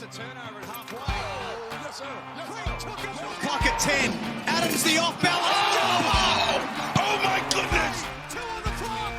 a turnover at halfway. Oh, yes, sir. Yes, sir. Clock at 10. Adams the off balance. Oh, my goodness. Two on the clock.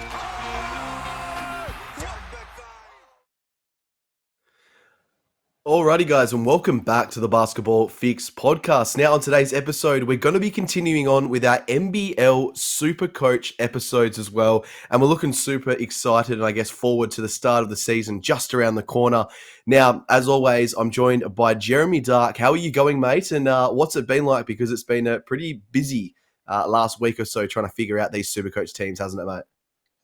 Alrighty guys, and welcome back to the Basketball Fix podcast. Now on today's episode, we're going to be continuing on with our NBL SuperCoach episodes as well. And we're looking super excited and I guess forward to the start of the season just around the corner. Now, as always, I'm joined by Jeremy Darke. How are you going, mate? And what's it been like? Because it's been a pretty busy last week or so trying to figure out these SuperCoach teams, hasn't it, mate?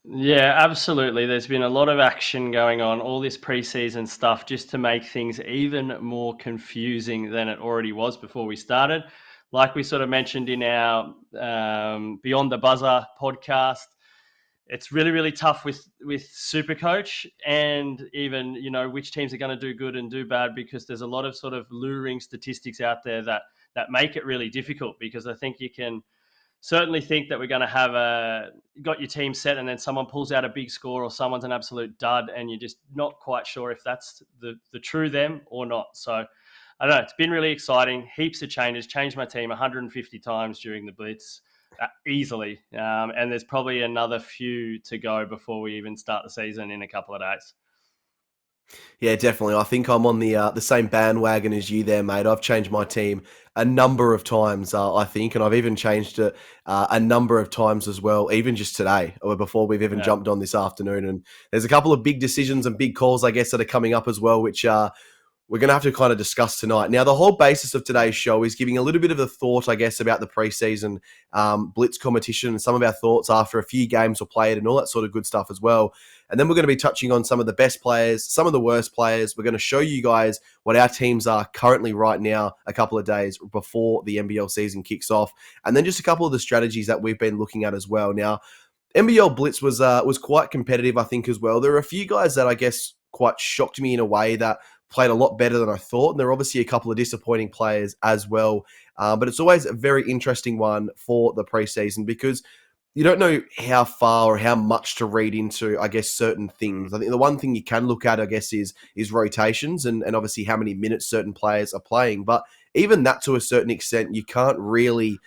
Yeah, absolutely. There's been a lot of action going on, all this preseason stuff, just to make things even more confusing than it already was before we started. Like we sort of mentioned in our Beyond the Buzzer podcast, it's really, really tough with SuperCoach and even, which teams are going to do good and do bad, because there's a lot of sort of luring statistics out there that make it really difficult, because I think you can certainly think that we're going to have got your team set and then someone pulls out a big score or someone's an absolute dud and you're just not quite sure if that's the true them or not. So I don't know. It's been really exciting. Heaps of changes. Changed my team 150 times during the Blitz easily. And there's probably another few to go before we even start the season in a couple of days. Yeah, definitely. I think I'm on the same bandwagon as you there, mate. I've changed my team a number of times, I think, and I've even changed it a number of times as well, even just today or before we've even jumped on this afternoon. And there's a couple of big decisions and big calls, I guess, that are coming up as well, which we're going to have to kind of discuss tonight. Now, the whole basis of today's show is giving a little bit of a thought, I guess, about the preseason Blitz competition and some of our thoughts after a few games were played and all that sort of good stuff as well. And then we're going to be touching on some of the best players, some of the worst players. We're going to show you guys what our teams are currently right now, a couple of days before the NBL season kicks off. And then just a couple of the strategies that we've been looking at as well. Now, NBL Blitz was quite competitive, I think, as well. There are a few guys that I guess quite shocked me in a way that played a lot better than I thought. And there are obviously a couple of disappointing players as well. But it's always a very interesting one for the preseason because you don't know how far or how much to read into, I guess, certain things. I think the one thing you can look at, I guess, is rotations and obviously how many minutes certain players are playing. But even that, to a certain extent, you can't really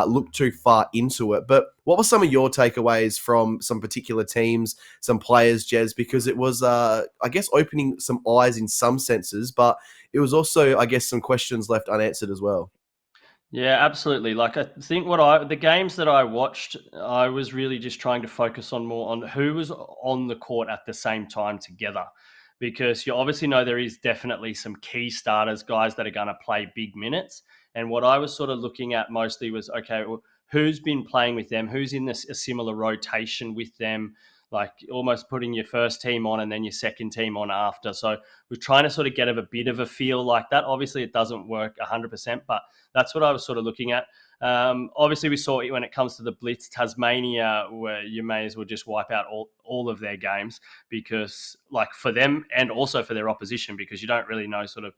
look too far into it. But what were some of your takeaways from some particular teams, some players, Jez? Because it was, I guess, opening some eyes in some senses, but it was also, I guess, some questions left unanswered as well. Yeah, absolutely. Like I think the games that I watched, I was really just trying to focus on more on who was on the court at the same time together, because you obviously know there is definitely some key starters, guys that are going to play big minutes. And what I was sort of looking at mostly was, okay, well, who's been playing with them? Who's in a similar rotation with them? Like almost putting your first team on and then your second team on after. So we're trying to sort of get a bit of a feel like that. Obviously, it doesn't work 100%, but that's what I was sort of looking at. Obviously, we saw when it comes to the Blitz, Tasmania, where you may as well just wipe out all of their games, because like for them and also for their opposition, because you don't really know sort of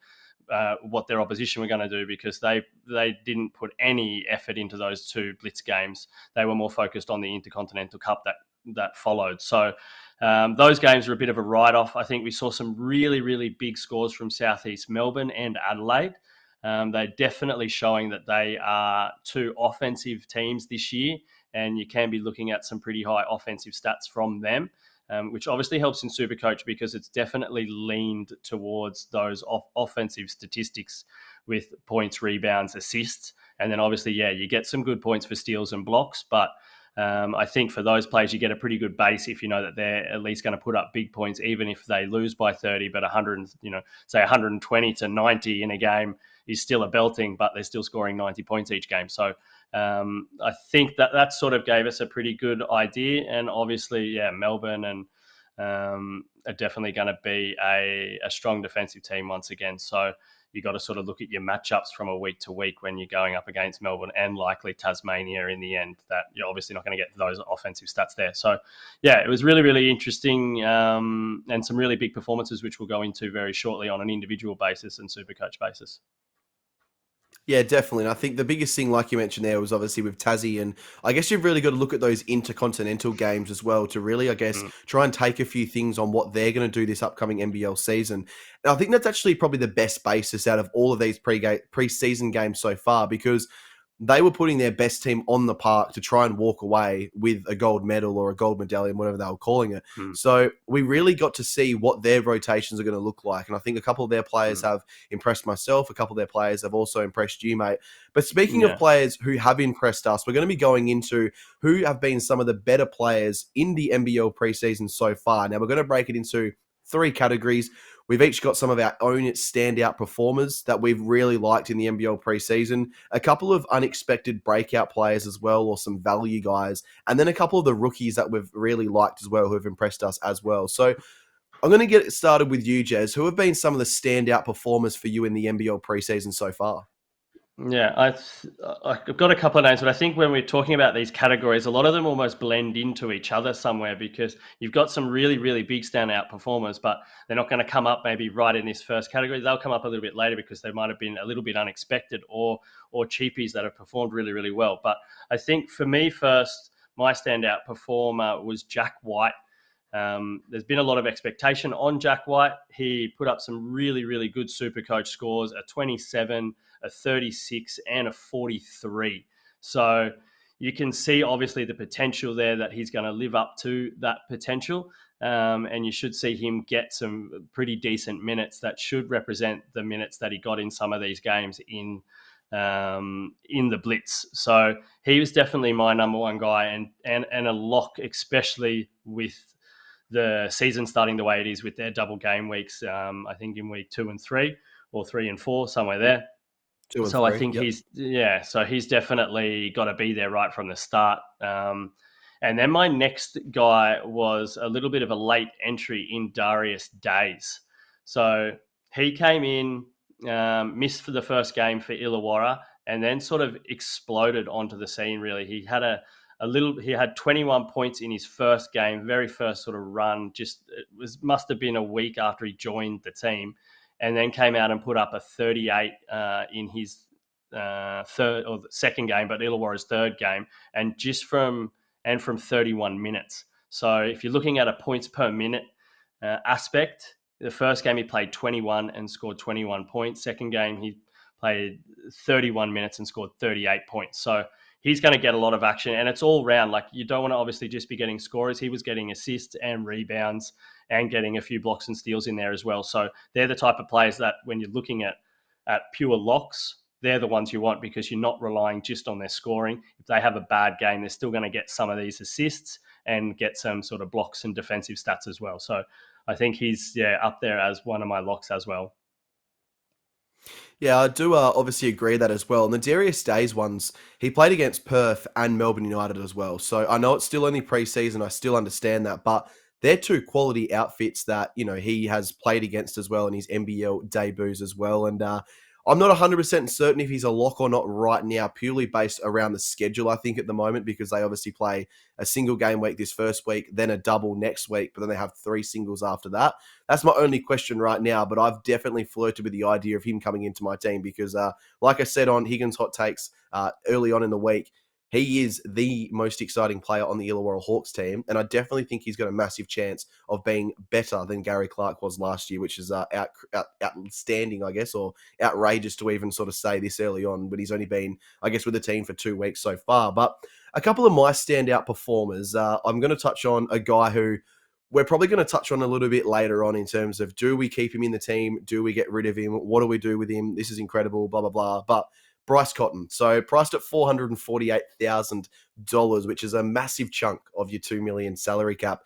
what their opposition were going to do, because they didn't put any effort into those two Blitz games. They were more focused on the Intercontinental Cup that followed. So those games were a bit of a write-off. I think we saw some really, really big scores from Southeast Melbourne and Adelaide. They're definitely showing that they are two offensive teams this year, and you can be looking at some pretty high offensive stats from them, which obviously helps in SuperCoach because it's definitely leaned towards those offensive statistics with points, rebounds, assists. And then obviously, you get some good points for steals and blocks, but I think for those players, you get a pretty good base if you know that they're at least going to put up big points, even if they lose by 30, but 120 to 90 in a game is still a belting, but they're still scoring 90 points each game. So I think that sort of gave us a pretty good idea. And obviously, Melbourne and are definitely going to be a strong defensive team once again. So you got to sort of look at your matchups from a week to week when you're going up against Melbourne and likely Tasmania in the end, that you're obviously not going to get those offensive stats there. So, it was really, really interesting and some really big performances, which we'll go into very shortly on an individual basis and SuperCoach basis. Yeah, definitely. And I think the biggest thing, like you mentioned there, was obviously with Tassie. And I guess you've really got to look at those intercontinental games as well to really, I guess, Mm, try and take a few things on what they're going to do this upcoming NBL season. And I think that's actually probably the best basis out of all of these pre-season games so far, because they were putting their best team on the park to try and walk away with a gold medal or a gold medallion, whatever they were calling it. mm, So we really got to see what their rotations are going to look like. And I think a couple of their players mm. have impressed myself. A couple of their players have also impressed you, mate. But speaking of Yeah. players who have impressed us, we're going to be going into who have been some of the better players in the NBL preseason so far. Now, we're going to break it into three categories. We've each got some of our own standout performers that we've really liked in the NBL preseason, a couple of unexpected breakout players as well, or some value guys, and then a couple of the rookies that we've really liked as well, who have impressed us as well. So I'm going to get it started with you, Jez. Who have been some of the standout performers for you in the NBL preseason so far? Yeah, I've got a couple of names, but I think when we're talking about these categories, a lot of them almost blend into each other somewhere because you've got some really, really big standout performers, but they're not going to come up maybe right in this first category. They'll come up a little bit later because they might have been a little bit unexpected or cheapies that have performed really, really well. But I think for me first, my standout performer was Jack White. There's been a lot of expectation on Jack White. He put up some really, really good SuperCoach scores, a 27, a 36, and a 43. So you can see obviously the potential there that he's going to live up to that potential. And you should see him get some pretty decent minutes that should represent the minutes that he got in some of these games in the Blitz. So he was definitely my number one guy and a lock, especially with the season starting the way it is with their double game weeks. I think in week 2 and 3 or 3 and 4, somewhere there. Two and So I three. think Yep. he's definitely got to be there right from the start. And then my next guy was a little bit of a late entry in Darius Days. So he came in, missed for the first game for Illawarra, and then sort of exploded onto the scene. Really, he had 21 points in his first game, very first sort of run. Just must have been a week after he joined the team, and then came out and put up a 38 in his third or second game, but Illawarra's third game, and from 31 minutes. So if you're looking at a points per minute aspect, the first game he played 21 and scored 21 points. Second game he played 31 minutes and scored 38 points. So he's going to get a lot of action, and it's all round. Like, you don't want to obviously just be getting scorers. He was getting assists and rebounds and getting a few blocks and steals in there as well. So they're the type of players that when you're looking at pure locks, they're the ones you want because you're not relying just on their scoring. If they have a bad game, they're still going to get some of these assists and get some sort of blocks and defensive stats as well. So I think he's up there as one of my locks as well. Yeah, I do obviously agree that as well. And the Darius Days ones, he played against Perth and Melbourne United as well. So I know it's still only preseason. I still understand that. But they're two quality outfits that, he has played against as well in his NBL debuts as well. And I'm not 100% certain if he's a lock or not right now, purely based around the schedule, I think, at the moment, because they obviously play a single game week this first week, then a double next week, but then they have 3 singles after that. That's my only question right now, but I've definitely flirted with the idea of him coming into my team because, like I said on Higgins Hot Takes early on in the week, he is the most exciting player on the Illawarra Hawks team, and I definitely think he's got a massive chance of being better than Gary Clark was last year, which is outstanding, I guess, or outrageous to even sort of say this early on, but he's only been, I guess, with the team for 2 weeks so far. But a couple of my standout performers, I'm going to touch on a guy who we're probably going to touch on a little bit later on in terms of, do we keep him in the team? Do we get rid of him? What do we do with him? This is incredible, blah, blah, blah. But Bryce Cotton. So priced at $448,000, which is a massive chunk of your $2 million salary cap.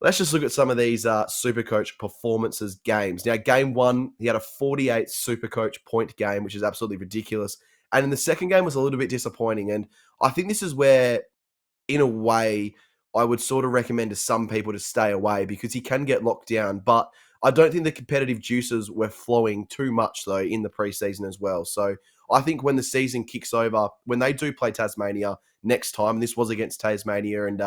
Let's just look at some of these SuperCoach performances games. Now, game 1, he had a 48 SuperCoach point game, which is absolutely ridiculous. And in the second game was a little bit disappointing. And I think this is where, in a way, I would sort of recommend to some people to stay away because he can get locked down. But I don't think the competitive juices were flowing too much, though, in the preseason as well. So I think when the season kicks over, when they do play Tasmania next time, and this was against Tasmania, and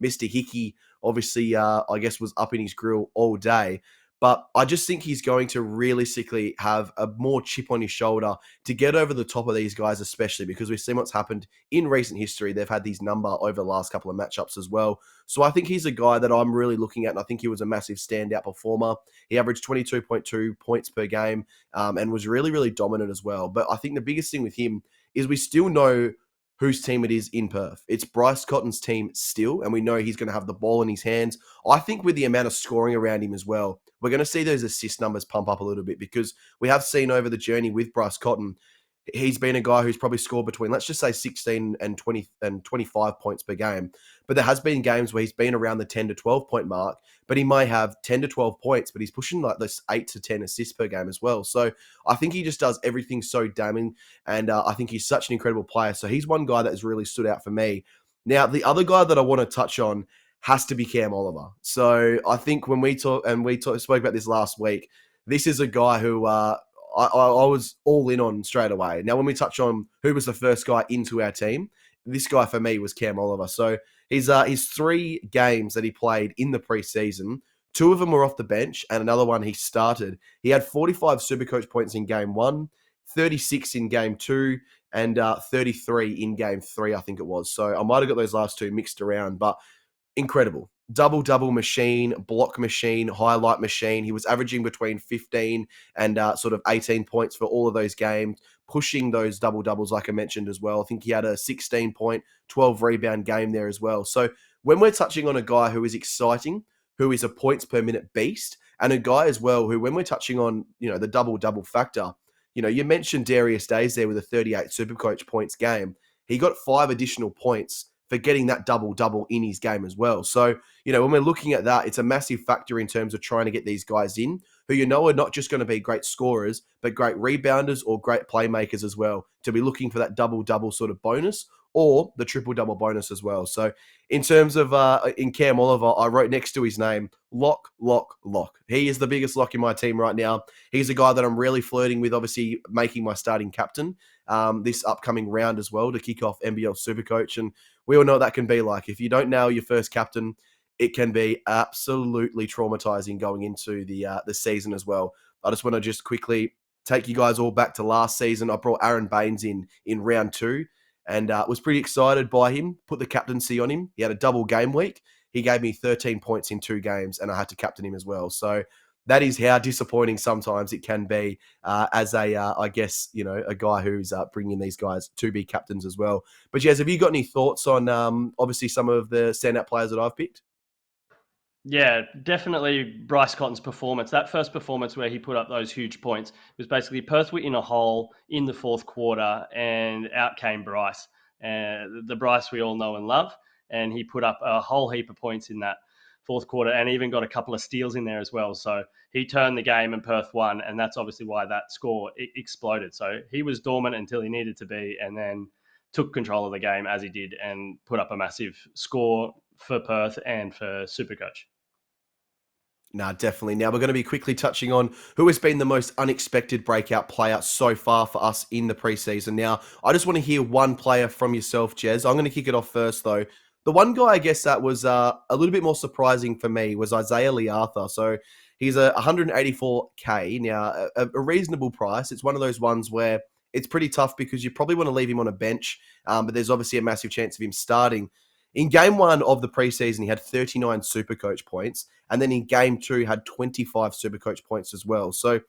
Mr. Hickey obviously, I guess, was up in his grill all day. But I just think he's going to realistically have a more chip on his shoulder to get over the top of these guys, especially because we've seen what's happened in recent history. They've had these number over the last couple of matchups as well. So I think he's a guy that I'm really looking at, and I think he was a massive standout performer. He averaged 22.2 points per game and was really, really dominant as well. But I think the biggest thing with him is we still know whose team it is in Perth. It's Bryce Cotton's team still, and we know he's going to have the ball in his hands. I think with the amount of scoring around him as well, we're going to see those assist numbers pump up a little bit because we have seen over the journey with Bryce Cotton, he's been a guy who's probably scored between, let's just say 16 and 20 and 25 points per game. But there has been games where he's been around the 10 to 12 point mark, but he may have 10 to 12 points, but he's pushing like this 8 to 10 assists per game as well. So I think he just does everything so damning. And I think he's such an incredible player. So he's one guy that has really stood out for me. Now, the other guy that I want to touch on has to be Cam Oliver. So I think when we spoke about this last week, this is a guy who I was all in on straight away. Now, when we touch on who was the first guy into our team, this guy for me was Cam Oliver. So his 3 games that he played in the preseason, 2 of them were off the bench and another one he started. He had 45 Supercoach points in game 1, 36 in game 2, and 33 in game 3, I think it was. So I might have got those last 2 mixed around, but incredible. Double machine, block machine, highlight machine. He was averaging between 15 and sort of 18 points for all of those games, pushing those doubles like I mentioned as well. I think he had a 16-point, 12 rebound game there as well. So when we're touching on a guy who is exciting, who is a points per minute beast, and a guy as well who, when we're touching on, the double factor, you mentioned Darius Days there with a 38 Supercoach points game. He got 5 additional points for getting that double in his game as well. So, when we're looking at that, it's a massive factor in terms of trying to get these guys in who are not just going to be great scorers, but great rebounders or great playmakers as well, to be looking for that double sort of bonus or the triple-double bonus as well. So in terms of in Cam Oliver, I wrote next to his name, lock. He is the biggest lock in my team right now. He's a guy that I'm really flirting with, obviously making my starting captain this upcoming round as well to kick off NBL SuperCoach. And we all know what that can be like. If you don't nail your first captain, it can be absolutely traumatizing going into the season as well. I just want to quickly take you guys all back to last season. I brought Aaron Baines in round 2 and was pretty excited by him, put the captaincy on him. He had a double game week. He gave me 13 points in 2 games and I had to captain him as well. So that is how disappointing sometimes it can be as a guy who's bringing these guys to be captains as well. But Jez, have you got any thoughts on obviously some of the standout players that I've picked? Yeah, definitely Bryce Cotton's performance. That first performance where he put up those huge points was basically Perth were in a hole in the 4th quarter and out came Bryce. The Bryce we all know and love. And he put up a whole heap of points in that 4th quarter and even got a couple of steals in there as well. So he turned the game and Perth won. And that's obviously why that score exploded. So he was dormant until he needed to be and then took control of the game as he did and put up a massive score for Perth and for SuperCoach. No, definitely. Now, we're going to be quickly touching on who has been the most unexpected breakout player so far for us in the preseason. Now, I just want to hear one player from yourself, Jez. I'm going to kick it off first, though. The one guy, I guess, that was a little bit more surprising for me was Isaiah Leartha. So he's a 184K. Now, a reasonable price. It's one of those ones where it's pretty tough because you probably want to leave him on a bench, but there's obviously a massive chance of him starting. In game 1 of the preseason, he had 39 Supercoach points, and then in game 2, had 25 Supercoach points as well. So,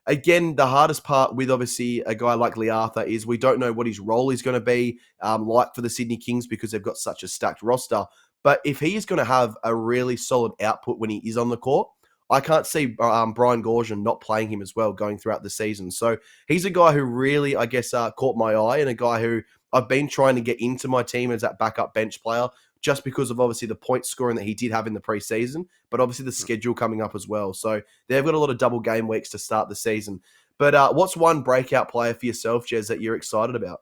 again, the hardest part with obviously a guy like Leartha is we don't know what his role is going to be like for the Sydney Kings because they've got such a stacked roster. But if he is going to have a really solid output when he is on the court, I can't see Brian Goorjian not playing him as well going throughout the season. So he's a guy who really, I guess, caught my eye and a guy who I've been trying to get into my team as that backup bench player just because of obviously the point scoring that he did have in the preseason, but obviously the schedule coming up as well. So they've got a lot of double game weeks to start the season. But what's one breakout player for yourself, Jez, that you're excited about?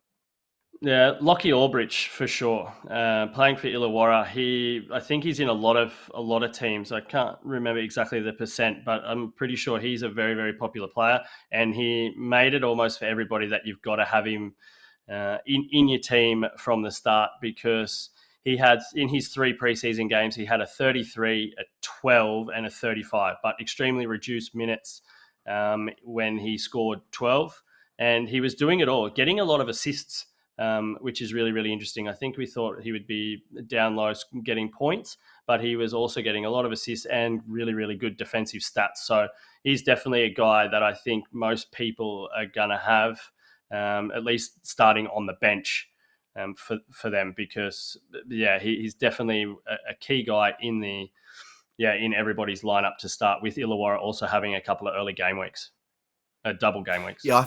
Yeah, Lockie Albridge for sure. Playing for Illawarra, I think he's in a lot of teams. I can't remember exactly the percent, but I'm pretty sure he's a very, very popular player, and he made it almost for everybody that you've got to have him in your team from the start because he had in his 3 preseason games, he had a 33, a 12, and a 35, but extremely reduced minutes when he scored 12. And he was doing it all, getting a lot of assists, which is really, really interesting. I think we thought he would be down low getting points, but he was also getting a lot of assists and really, really good defensive stats. So he's definitely a guy that I think most people are going to have, at least starting on the bench for them, because he's definitely a key guy in everybody's lineup to start with. Illawarra also having a couple of early game weeks, double game weeks. Yeah,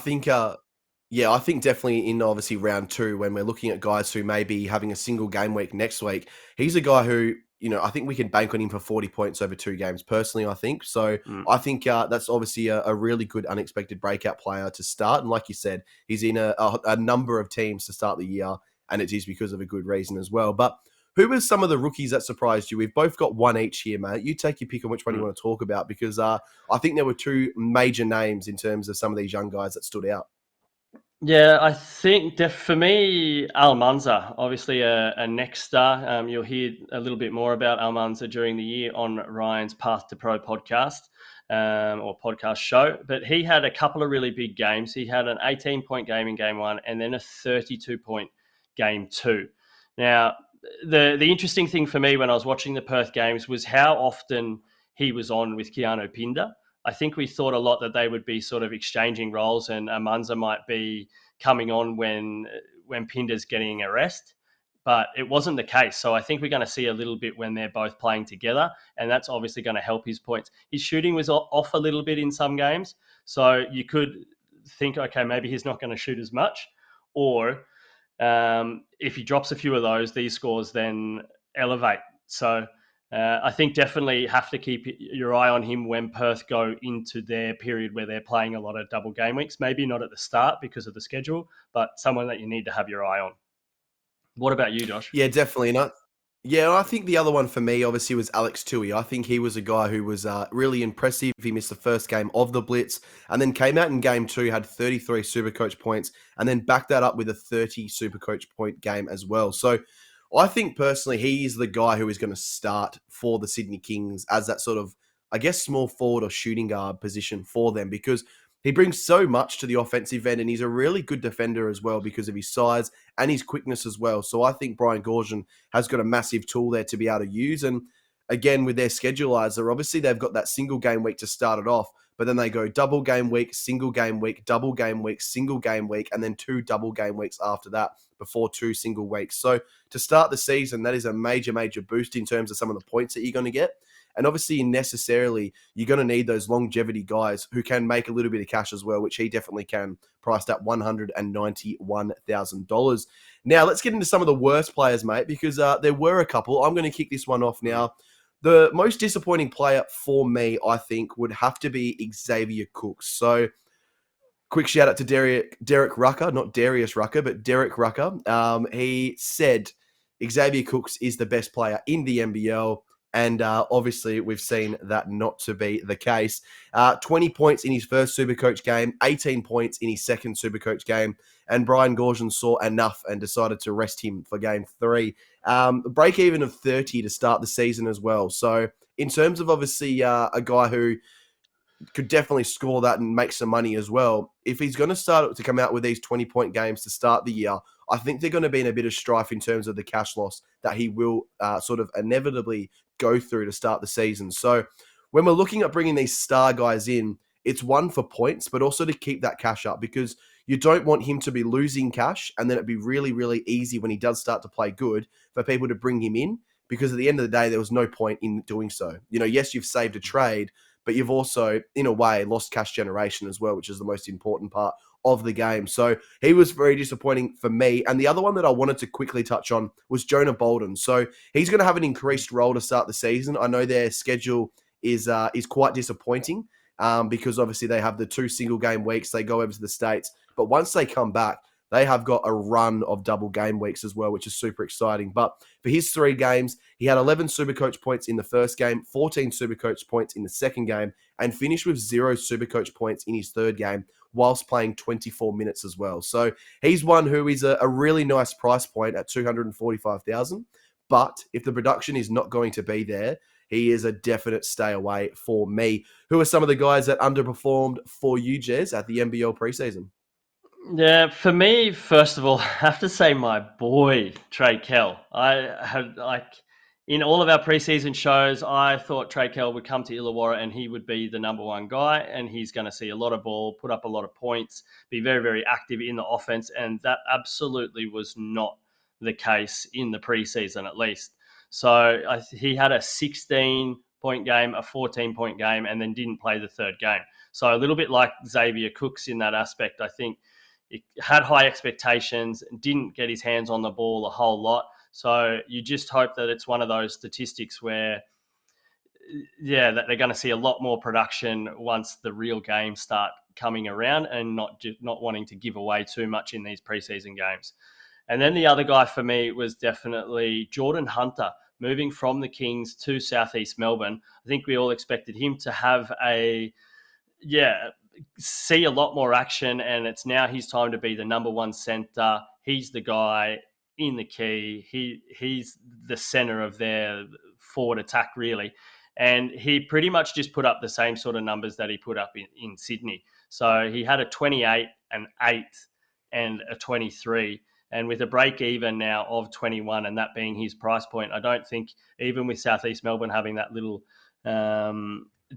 I think definitely in obviously round 2, when we're looking at guys who may be having a single game week next week, he's a guy who, I think we can bank on him for 40 points over 2 games personally, I think. So I think that's obviously a really good unexpected breakout player to start. And like you said, he's in a number of teams to start the year, and it is because of a good reason as well. But who were some of the rookies that surprised you? We've both got one each here, mate. You take your pick on which one you want to talk about, because I think there were 2 major names in terms of some of these young guys that stood out. Yeah, I think for me, Almanza, obviously a next star. You'll hear a little bit more about Almanza during the year on Ryan's Path to Pro podcast or podcast show. But he had a couple of really big games. He had an 18-point game in game 1 and then a 32-point game 2. Now, the interesting thing for me when I was watching the Perth games was how often he was on with Keanu Pinder. I think we thought a lot that they would be sort of exchanging roles, and Amanza might be coming on when Pinder's getting a rest, but it wasn't the case. So I think we're going to see a little bit when they're both playing together, and that's obviously going to help his points. His shooting was off a little bit in some games, so you could think, okay, maybe he's not going to shoot as much, or if he drops a few of those, these scores then elevate. So I think definitely have to keep your eye on him when Perth go into their period where they're playing a lot of double game weeks. Maybe not at the start because of the schedule, but someone that you need to have your eye on. What about you, Josh? Yeah, definitely not. Yeah, I think the other one for me obviously was Alex Tui. I think he was a guy who was really impressive. He missed the first game of the Blitz and then came out in game 2, had 33 SuperCoach points, and then backed that up with a 30 SuperCoach point game as well. So I think personally he is the guy who is going to start for the Sydney Kings as that sort of, I guess, small forward or shooting guard position for them, because he brings so much to the offensive end, and he's a really good defender as well because of his size and his quickness as well. So I think Brian Goorjian has got a massive tool there to be able to use. And again, with their schedulizer, obviously they've got that single game week to start it off, but then they go double game week, single game week, double game week, single game week, and then 2 double game weeks after that before 2 single weeks. So to start the season, that is a major, major boost in terms of some of the points that you're going to get. And obviously, necessarily, you're going to need those longevity guys who can make a little bit of cash as well, which he definitely can, priced at $191,000. Now, let's get into some of the worst players, mate, because there were a couple. I'm going to kick this one off now. The most disappointing player for me, I think, would have to be Xavier Cooks. So, quick shout out to Derek Rucker, not Darius Rucker, but Derek Rucker. He said Xavier Cooks is the best player in the NBL. And obviously, we've seen that not to be the case. 20 points in his first SuperCoach game, 18 points in his second SuperCoach game. And Brian Goorjian saw enough and decided to rest him for game 3. Break even of 30 to start the season as well. So in terms of obviously a guy who could definitely score that and make some money as well, if he's going to start to come out with these 20-point games to start the year, I think they're going to be in a bit of strife in terms of the cash loss that he will sort of inevitably go through to start the season. So when we're looking at bringing these star guys in, it's one for points, but also to keep that cash up, because you don't want him to be losing cash and then it'd be really, really easy when he does start to play good for people to bring him in, because at the end of the day, there was no point in doing so. Yes, you've saved a trade, but you've also, in a way, lost cash generation as well, which is the most important part of the game. So he was very disappointing for me. And the other one that I wanted to quickly touch on was Jonah Bolden. So he's going to have an increased role to start the season. I know their schedule is quite disappointing because obviously they have the 2 single game weeks. They go over to the States. But once they come back, they have got a run of double game weeks as well, which is super exciting. But for his 3 games, he had 11 SuperCoach points in the first game, 14 SuperCoach points in the second game, and finished with 0 SuperCoach points in his third game, whilst playing 24 minutes as well. So he's one who is a really nice price point at $245,000. But if the production is not going to be there, he is a definite stay away for me. Who are some of the guys that underperformed for you, Jez, at the NBL preseason? Yeah, for me, first of all, I have to say my boy Trey Kell. I had in all of our preseason shows, I thought Trey Kell would come to Illawarra and he would be the number one guy, and he's going to see a lot of ball, put up a lot of points, be very, very active in the offense, and that absolutely was not the case in the preseason, at least. So he had a 16-point game, a 14-point game, and then didn't play the third game. So a little bit like Xavier Cooks in that aspect, I think. He had high expectations, didn't get his hands on the ball a whole lot. So you just hope that it's one of those statistics where, yeah, that they're going to see a lot more production once the real games start coming around, and not wanting to give away too much in these preseason games. And then the other guy for me was definitely Jordan Hunter, moving from the Kings to Southeast Melbourne. I think we all expected him to have see a lot more action, and it's now his time to be the number one center. He's the guy in the key. He's the center of their forward attack, really. And he pretty much just put up the same sort of numbers that he put up in Sydney. So he had a 28, an 8, and a 23. And with a break even now of 21, and that being his price point, I don't think, even with Southeast Melbourne having that little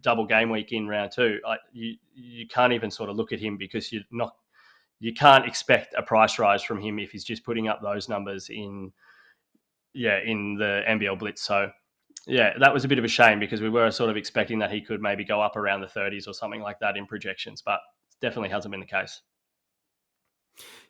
double game week in round 2, you can't even sort of look at him, because you can't expect a price rise from him if he's just putting up those numbers in the NBL Blitz. So yeah, that was a bit of a shame, because we were sort of expecting that he could maybe go up around the 30s or something like that in projections, but it definitely hasn't been the case.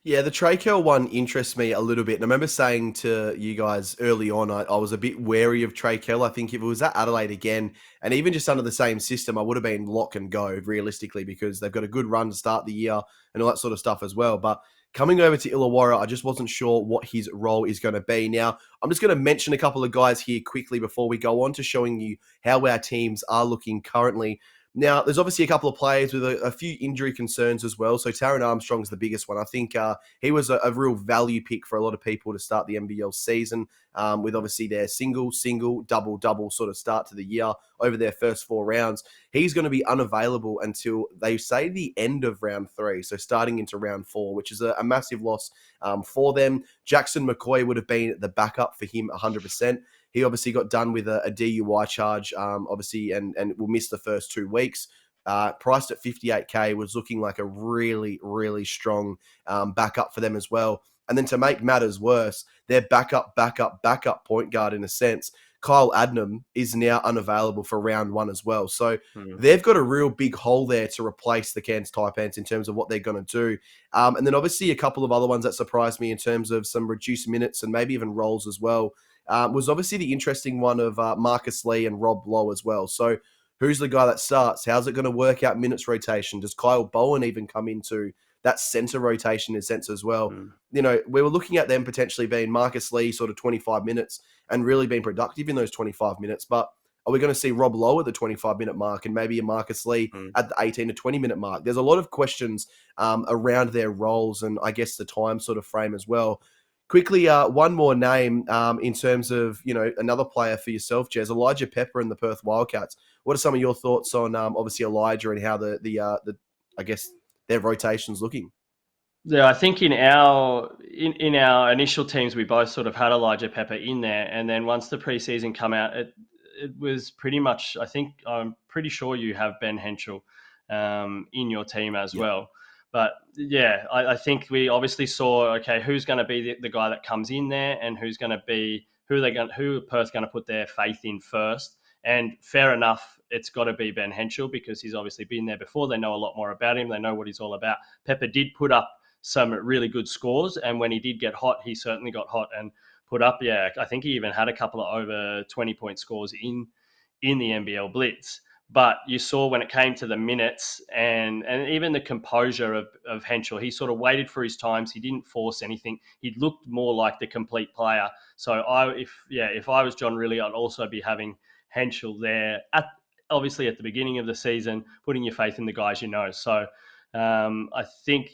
Yeah, the Trey Kell one interests me a little bit. And I remember saying to you guys early on, I was a bit wary of Trey Kell. I think if it was at Adelaide again, and even just under the same system, I would have been lock and go realistically, because they've got a good run to start the year and all that sort of stuff as well. But coming over to Illawarra, I just wasn't sure what his role is going to be. Now, I'm just going to mention a couple of guys here quickly before we go on to showing you how our teams are looking currently. Now, there's obviously a couple of players with a few injury concerns as well. So Taron Armstrong's the biggest one. I think he was a real value pick for a lot of people to start the NBL season, with obviously their single, double sort of start to the year over their first 4 rounds. He's going to be unavailable until they say the end of round 3, so starting into round 4, which is a massive loss for them. Jackson McCoy would have been the backup for him 100%. He obviously got done with a DUI charge, obviously, and will miss the first 2 weeks. Priced at 58K, was looking like a really, really strong backup for them as well. And then to make matters worse, their backup point guard, in a sense, Kyle Adnam, is now unavailable for round 1 as well. So they've got a real big hole there to replace the Cairns Taipans in terms of what they're going to do. And then obviously a couple of other ones that surprised me in terms of some reduced minutes and maybe even roles as well. Was obviously the interesting one of Marcus Lee and Rob Lowe as well. So who's the guy that starts? How's it going to work out minutes rotation? Does Kyle Bowen even come into that center rotation in a sense as well? You know, we were looking at them potentially being Marcus Lee sort of 25 minutes and really being productive in those 25 minutes. But are we going to see Rob Lowe at the 25-minute mark and maybe a Marcus Lee at the 18 to 20-minute mark? There's a lot of questions around their roles and I guess the time sort of frame as well. Quickly, one more name in terms of, you know, another player for yourself, Jez, Elijah Pepper and the Perth Wildcats. What are some of your thoughts on obviously Elijah and how the I guess their rotation's looking? Yeah, I think in our initial teams, we both sort of had Elijah Pepper in there, and then once the preseason come out, it was pretty much. I'm pretty sure you have Ben Henschel in your team as well. But yeah, I think we obviously saw, okay, who's going to be the guy that comes in there, and who Perth going to put their faith in first. And fair enough, it's got to be Ben Henschel, because he's obviously been there before. They know a lot more about him. They know what he's all about. Pepper did put up some really good scores, and when he did get hot, he certainly got hot and put up. Yeah, I think he even had a couple of over 20-point scores in the NBL Blitz. But you saw when it came to the minutes and even the composure of Henschel, he sort of waited for his times. He didn't force anything. He looked more like the complete player. So if I was John Rillie, I'd also be having Henschel there obviously at the beginning of the season, putting your faith in the guys you know. So I think,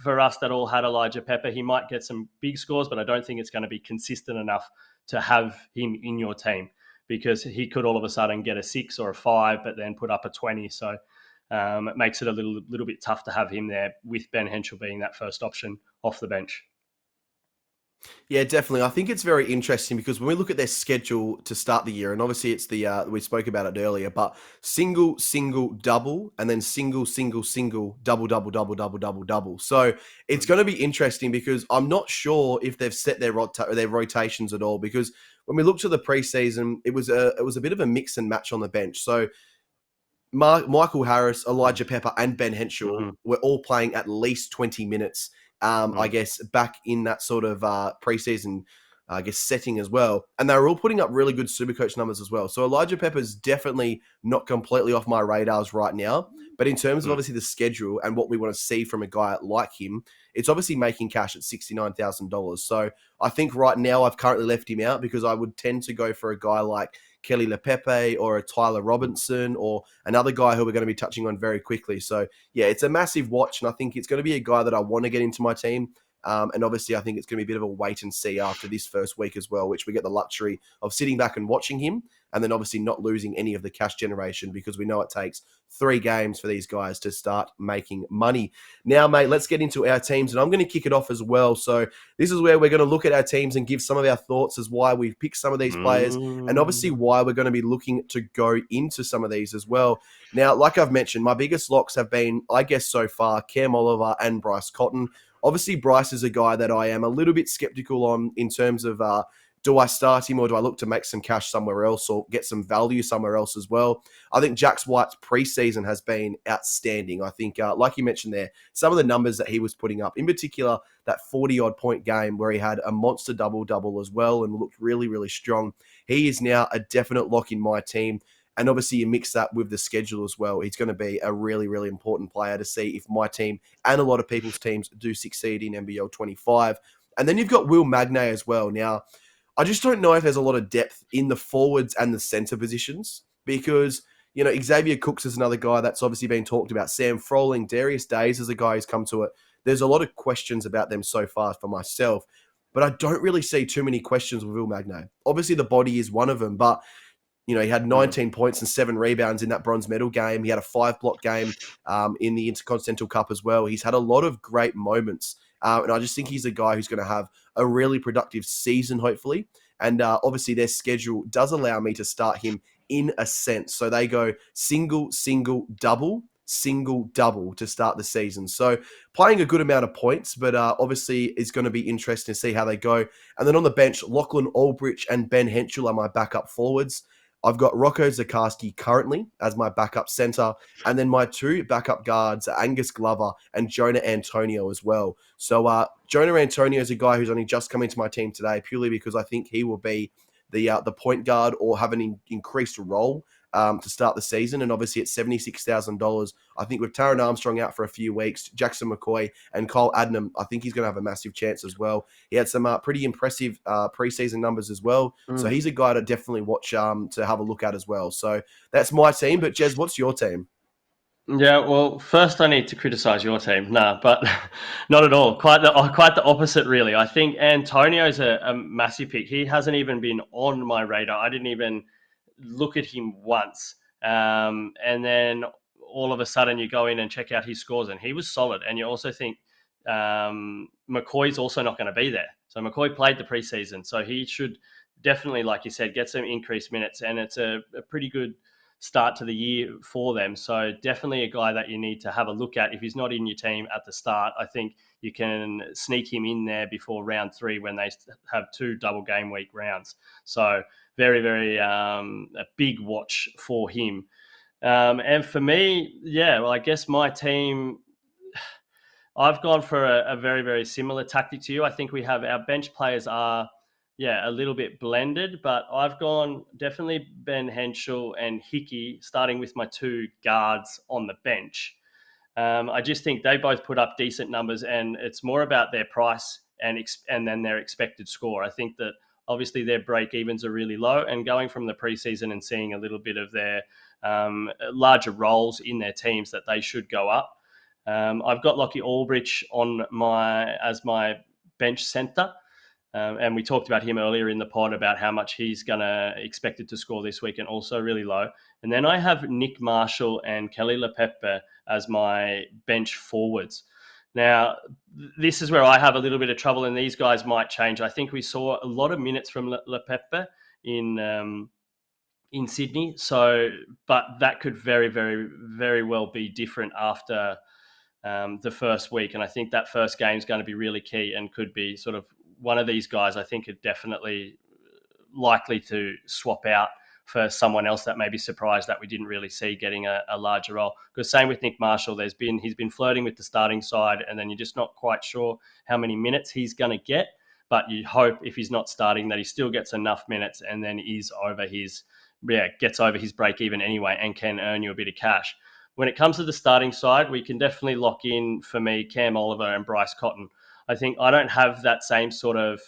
for us that all had Elijah Pepper, he might get some big scores, but I don't think it's going to be consistent enough to have him in your team, because he could all of a sudden get a 6 or a 5, but then put up a 20. So it makes it a little bit tough to have him there, with Ben Henschel being that first option off the bench. Yeah, definitely. I think it's very interesting because when we look at their schedule to start the year, and obviously it's the we spoke about it earlier, but single, single, double, and then single, single, single, double, double, double, double, double, double. So it's going to be interesting because I'm not sure if they've set their rotations at all. Because when we look to the preseason, it was a bit of a mix and match on the bench. So Michael Harris, Elijah Pepper, and Ben Henschel were all playing at least 20 minutes, I guess, back in that sort of preseason, setting as well. And they were all putting up really good Supercoach numbers as well. So Elijah Pepper's definitely not completely off my radars right now. But in terms of obviously the schedule and what we want to see from a guy like him, it's obviously making cash at $69,000. So I think right now I've currently left him out because I would tend to go for a guy like Kelly LePepe or a Tyler Robinson or another guy who we're going to be touching on very quickly. So, yeah, it's a massive watch, and I think it's going to be a guy that I want to get into my team. And obviously, I think it's going to be a bit of a wait and see after this first week as well, which we get the luxury of sitting back and watching him, and then obviously not losing any of the cash generation because we know it takes 3 games for these guys to start making money. Now, mate, let's get into our teams, and I'm going to kick it off as well. So this is where we're going to look at our teams and give some of our thoughts as why we've picked some of these players, and obviously why we're going to be looking to go into some of these as well. Now, like I've mentioned, my biggest locks have been, I guess so far, Cam Oliver and Bryce Cotton. Obviously, Bryce is a guy that I am a little bit skeptical on in terms of do I start him or do I look to make some cash somewhere else or get some value somewhere else as well? I think Jax White's preseason has been outstanding. I think, like you mentioned there, some of the numbers that he was putting up, in particular, that 40-odd point game where he had a monster double-double as well and looked really, really strong. He is now a definite lock in my team. And obviously you mix that with the schedule as well. He's going to be a really, really important player to see if my team and a lot of people's teams do succeed in NBL 25. And then you've got Will Magnay as well. Now, I just don't know if there's a lot of depth in the forwards and the center positions because, you know, Xavier Cooks is another guy that's obviously been talked about. Sam Froling, Darius Days is a guy who's come to it. There's a lot of questions about them so far for myself, but I don't really see too many questions with Will Magnay. Obviously, the body is one of them, but you know, he had 19 points and 7 rebounds in that bronze medal game. He had a 5-block game in the Intercontinental Cup as well. He's had a lot of great moments. And I just think he's a guy who's going to have a really productive season, hopefully. And obviously their schedule does allow me to start him in a sense. So they go single, single, double, single, double to start the season. So playing a good amount of points, but obviously it's going to be interesting to see how they go. And then on the bench, Lachlan Aldrich and Ben Henschel are my backup forwards. I've got Rocco Zakarski currently as my backup center, and then my 2 backup guards are Angus Glover and Jonah Antonio as well. So Jonah Antonio is a guy who's only just come into my team today purely because I think he will be the point guard or have an increased role to start the season. And obviously at $76,000, I think with Taron Armstrong out for a few weeks, Jackson McCoy and Cole Adnam, I think he's going to have a massive chance as well. He had some pretty impressive preseason numbers as well. So he's a guy to definitely watch to have a look at as well. So that's my team. But Jez, what's your team? Yeah, well, first I need to criticize your team. Nah, but not at all. Quite the opposite, really. I think Antonio's a massive pick. He hasn't even been on my radar. I didn't even look at him once. And then all of a sudden you go in and check out his scores, and he was solid. And you also think McCoy's also not going to be there. So McCoy played the preseason, so he should definitely, like you said, get some increased minutes. And it's a pretty good start to the year for them. So definitely a guy that you need to have a look at. If he's not in your team at the start, I think you can sneak him in there before round 3 when they have 2 double game week rounds. So very, very a big watch for him. And for me, yeah, well, I guess my team, I've gone for a very, very similar tactic to you. I think we have our bench players are, a little bit blended, but I've gone definitely Ben Henschel and Hickey, starting with my 2 guards on the bench. I just think they both put up decent numbers, and it's more about their price and then their expected score. I think that obviously their break evens are really low, and going from the preseason and seeing a little bit of their larger roles in their teams, that they should go up. I've got Lockie Aldrich as my bench center. And we talked about him earlier in the pod about how much he's going to expected to score this week, and also really low. And then I have Nick Marshall and Kelly LePepe as my bench forwards. Now, this is where I have a little bit of trouble, and these guys might change. I think we saw a lot of minutes from LePepe in Sydney, but that could very, very, very well be different after the first week. And I think that first game is going to be really key and could be sort of one of these guys I think are definitely likely to swap out for someone else that may be surprised that we didn't really see getting a larger role. Because same with Nick Marshall, he's been flirting with the starting side, and then you're just not quite sure how many minutes he's going to get. But you hope if he's not starting that he still gets enough minutes and then gets over his break even anyway and can earn you a bit of cash. When it comes to the starting side, we can definitely lock in, for me, Cam Oliver and Bryce Cotton. I think I don't have that same sort of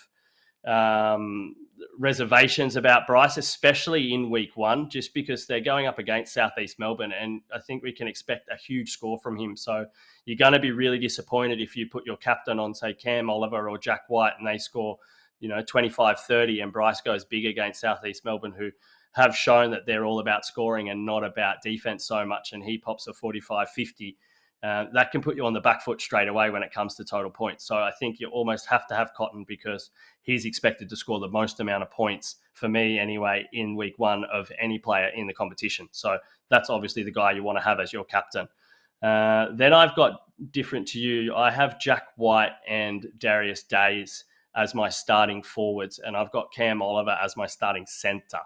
reservations about Bryce, especially in week one, just because they're going up against Southeast Melbourne, and I think we can expect a huge score from him. So you're going to be really disappointed if you put your captain on, say, Cam Oliver or Jack White, and they score, 25-30, and Bryce goes big against Southeast Melbourne, who have shown that they're all about scoring and not about defense so much, and he pops a 45-50. That can put you on the back foot straight away when it comes to total points. So I think you almost have to have Cotton because he's expected to score the most amount of points, for me anyway, in week one of any player in the competition. So that's obviously the guy you want to have as your captain. Then I've got, different to you, I have Jack White and Darius Days as my starting forwards, and I've got Cam Oliver as my starting centre.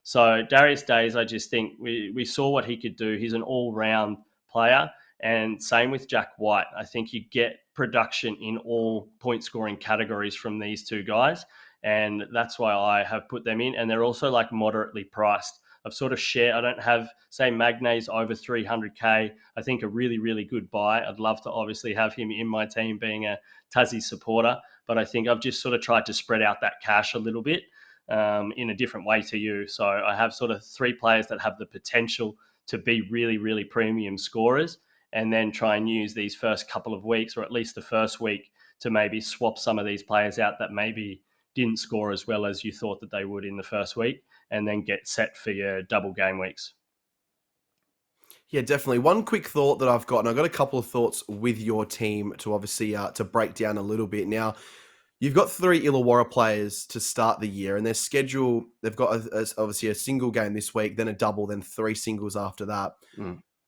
So Darius Days, I just think we saw what he could do. He's an all-round player. And same with Jack White. I think you get production in all point-scoring categories from these two guys. And that's why I have put them in. And they're also like moderately priced. I've sort of shared, I don't have, say, Magna's over 300K. I think a really, really good buy. I'd love to obviously have him in my team being a Tassie supporter. But I think I've just sort of tried to spread out that cash a little bit in a different way to you. So I have sort of three players that have the potential to be really, really premium scorers, and then try and use these first couple of weeks, or at least the first week, to maybe swap some of these players out that maybe didn't score as well as you thought that they would in the first week, and then get set for your double game weeks. Yeah, definitely. One quick thought that I've got, and I've got a couple of thoughts with your team to obviously to break down a little bit. Now, you've got 3 Illawarra players to start the year, and their schedule, they've got obviously a single game this week, then a double, then 3 singles after that.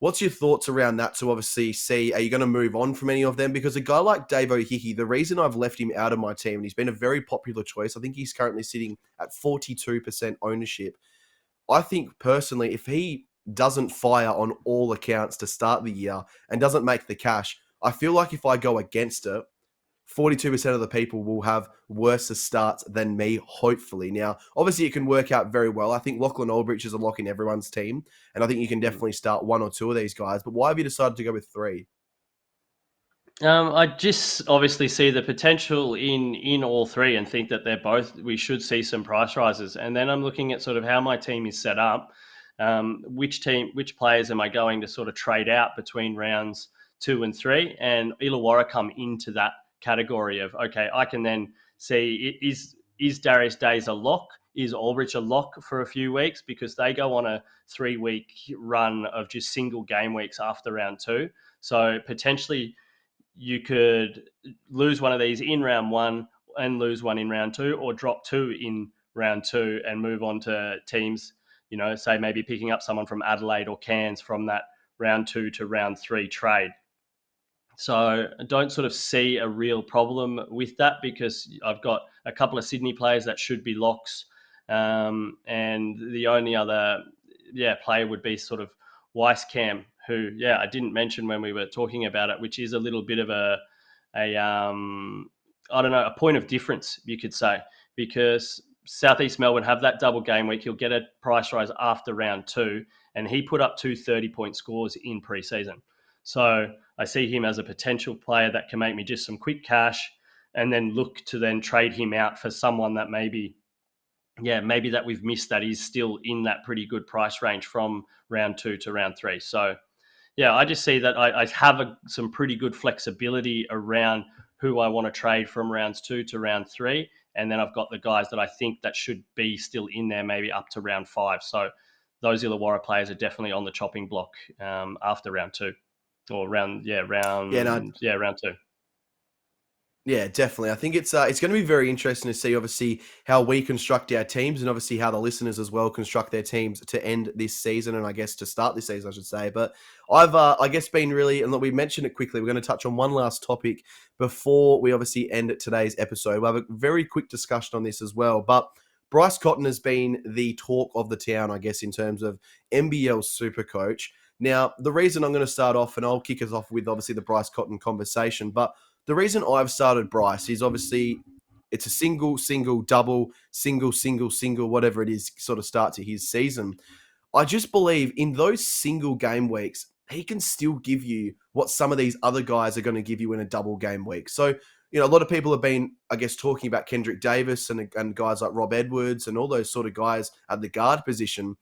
What's your thoughts around that to obviously see, are you going to move on from any of them? Because a guy like Dave O'Hickey, the reason I've left him out of my team, and he's been a very popular choice, I think he's currently sitting at 42% ownership. I think personally, if he doesn't fire on all accounts to start the year and doesn't make the cash, I feel like if I go against it, 42% of the people will have worse starts than me, hopefully. Now, obviously, it can work out very well. I think Lachlan Aldrich is a lock in everyone's team, and I think you can definitely start 1 or 2 of these guys. But why have you decided to go with 3? I just obviously see the potential in all 3 and think that we should see some price rises. And then I'm looking at sort of how my team is set up. Which players am I going to sort of trade out between rounds 2 and 3? And Illawarra come into that category of, okay, I can then see, is Darius Days a lock? Is Aldrich a lock for a few weeks? Because they go on a 3-week run of just single game weeks after round 2. So potentially you could lose one of these in round 1 and lose one in round 2, or drop 2 in round 2 and move on to teams, say maybe picking up someone from Adelaide or Cairns from that round 2 to round 3 trade. So I don't sort of see a real problem with that, because I've got a couple of Sydney players that should be locks. And the only other player would be sort of Weisscam, who, I didn't mention when we were talking about it, which is a little bit of a point of difference, you could say, because Southeast Melbourne have that double game week. He'll get a price rise after round 2, and he put up 2 30-point scores in pre-season. So I see him as a potential player that can make me just some quick cash, and then look to then trade him out for someone that maybe that we've missed, that is still in that pretty good price range from round 2 to round 3. So, I just see that I have some pretty good flexibility around who I want to trade from rounds 2 to round 3. And then I've got the guys that I think that should be still in there, maybe up to round 5. So those Illawarra players are definitely on the chopping block after round 2, or round 2. Yeah, definitely. I think it's going to be very interesting to see, obviously, how we construct our teams, and obviously how the listeners as well construct their teams to end this season, and I guess to start this season, I should say. But I've, I guess, been really, and look, we mentioned it quickly. We're going to touch on one last topic before we obviously end today's episode. We'll have a very quick discussion on this as well. But Bryce Cotton has been the talk of the town, I guess, in terms of NBL SuperCoach. Now, the reason I'm going to start off, and I'll kick us off with obviously the Bryce Cotton conversation, but the reason I've started Bryce is obviously it's a single, double, single, whatever it is, sort of start to his season. I just believe in those single game weeks, he can still give you what some of these other guys are going to give you in a double game week. So, a lot of people have been, I guess, talking about Kendrick Davis and guys like Rob Edwards and all those sort of guys at the guard position.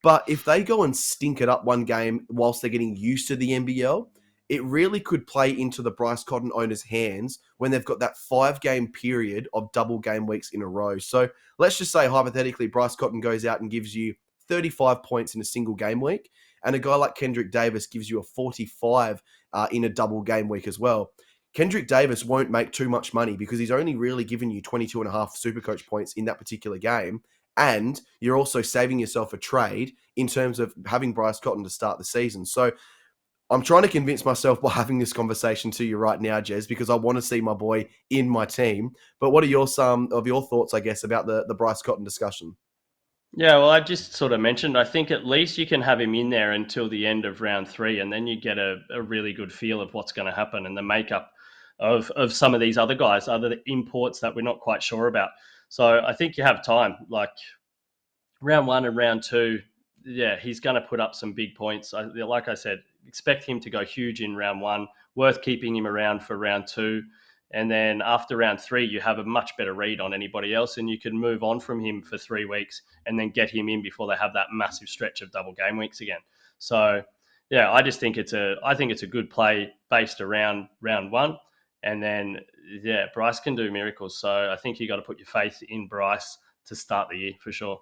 But if they go and stink it up one game whilst they're getting used to the NBL, it really could play into the Bryce Cotton owners' hands when they've got that 5-game period of double game weeks in a row. So let's just say, hypothetically, Bryce Cotton goes out and gives you 35 points in a single game week, and a guy like Kendrick Davis gives you a 45 in a double game week as well. Kendrick Davis won't make too much money because he's only really given you 22.5 SuperCoach points in that particular game, and you're also saving yourself a trade in terms of having Bryce Cotton to start the season. So I'm trying to convince myself by having this conversation to you right now, Jez, because I want to see my boy in my team. But what are some of your thoughts, I guess, about the Bryce Cotton discussion? Yeah, well, I just sort of mentioned, I think at least you can have him in there until the end of round 3, and then you get a really good feel of what's going to happen and the makeup of some of these other guys, other imports that we're not quite sure about. So I think you have time. Like round 1 and round 2, yeah, he's going to put up some big points. Like I said, expect him to go huge in round 1, worth keeping him around for round 2. And then after round 3, you have a much better read on anybody else, and you can move on from him for 3 weeks and then get him in before they have that massive stretch of double game weeks again. So, yeah, I think it's a good play based around round 1. And then, yeah, Bryce can do miracles. So I think you got to put your faith in Bryce to start the year for sure.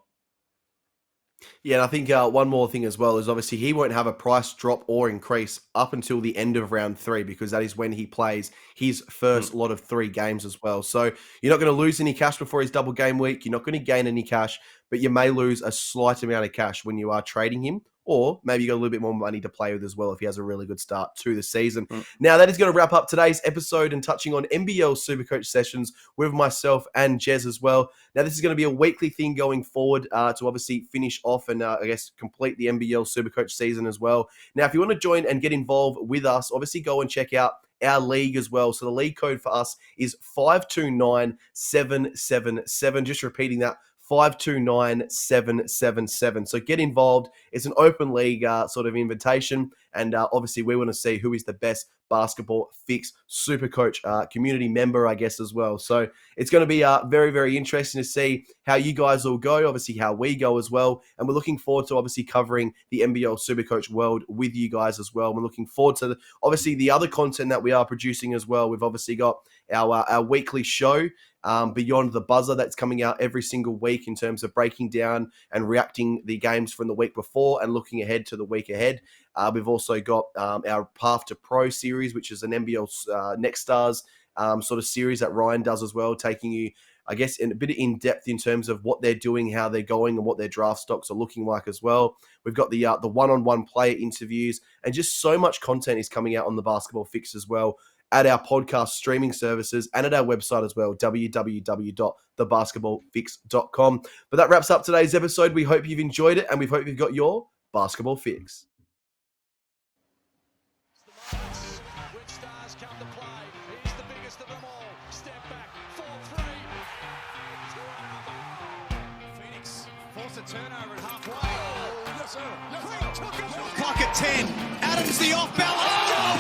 Yeah, and I think one more thing as well is obviously he won't have a price drop or increase up until the end of round 3, because that is when he plays his first lot of 3 games as well. So you're not going to lose any cash before his double game week. You're not going to gain any cash, but you may lose a slight amount of cash when you are trading him. Or maybe you got a little bit more money to play with as well if he has a really good start to the season. Now, that is going to wrap up today's episode and touching on NBL SuperCoach sessions with myself and Jez as well. Now, this is going to be a weekly thing going forward to obviously finish off and, I guess, complete the NBL SuperCoach season as well. Now, if you want to join and get involved with us, obviously go and check out our league as well. So the league code for us is 529777. Just repeating that, 529777. So get involved. It's an open league sort of invitation. And obviously we want to see who is the best basketball fix SuperCoach community member, I guess, as well. So it's going to be very, very interesting to see how you guys all go, obviously how we go as well. And we're looking forward to obviously covering the NBL SuperCoach world with you guys as well. We're looking forward to obviously the other content that we are producing as well. We've obviously got our weekly show, Beyond the Buzzer, that's coming out every single week in terms of breaking down and reacting the games from the week before and looking ahead to the week ahead. We've also got our Path to Pro series, which is an NBL Next Stars sort of series that Ryan does as well, taking you, I guess, in a bit in depth in terms of what they're doing, how they're going, and what their draft stocks are looking like as well. We've got the one-on-one player interviews, and just so much content is coming out on the Basketball Fix as well, at our podcast streaming services and at our website as well, www.thebasketballfix.com. But that wraps up today's episode. We hope you've enjoyed it, and we hope you've got your basketball fix. Which stars come to play? He's the biggest of them all. Step back, 4-3. Phoenix force a turnover at halfway. Yes, sir. Yes, sir. Clock at 10. Adams the off balance.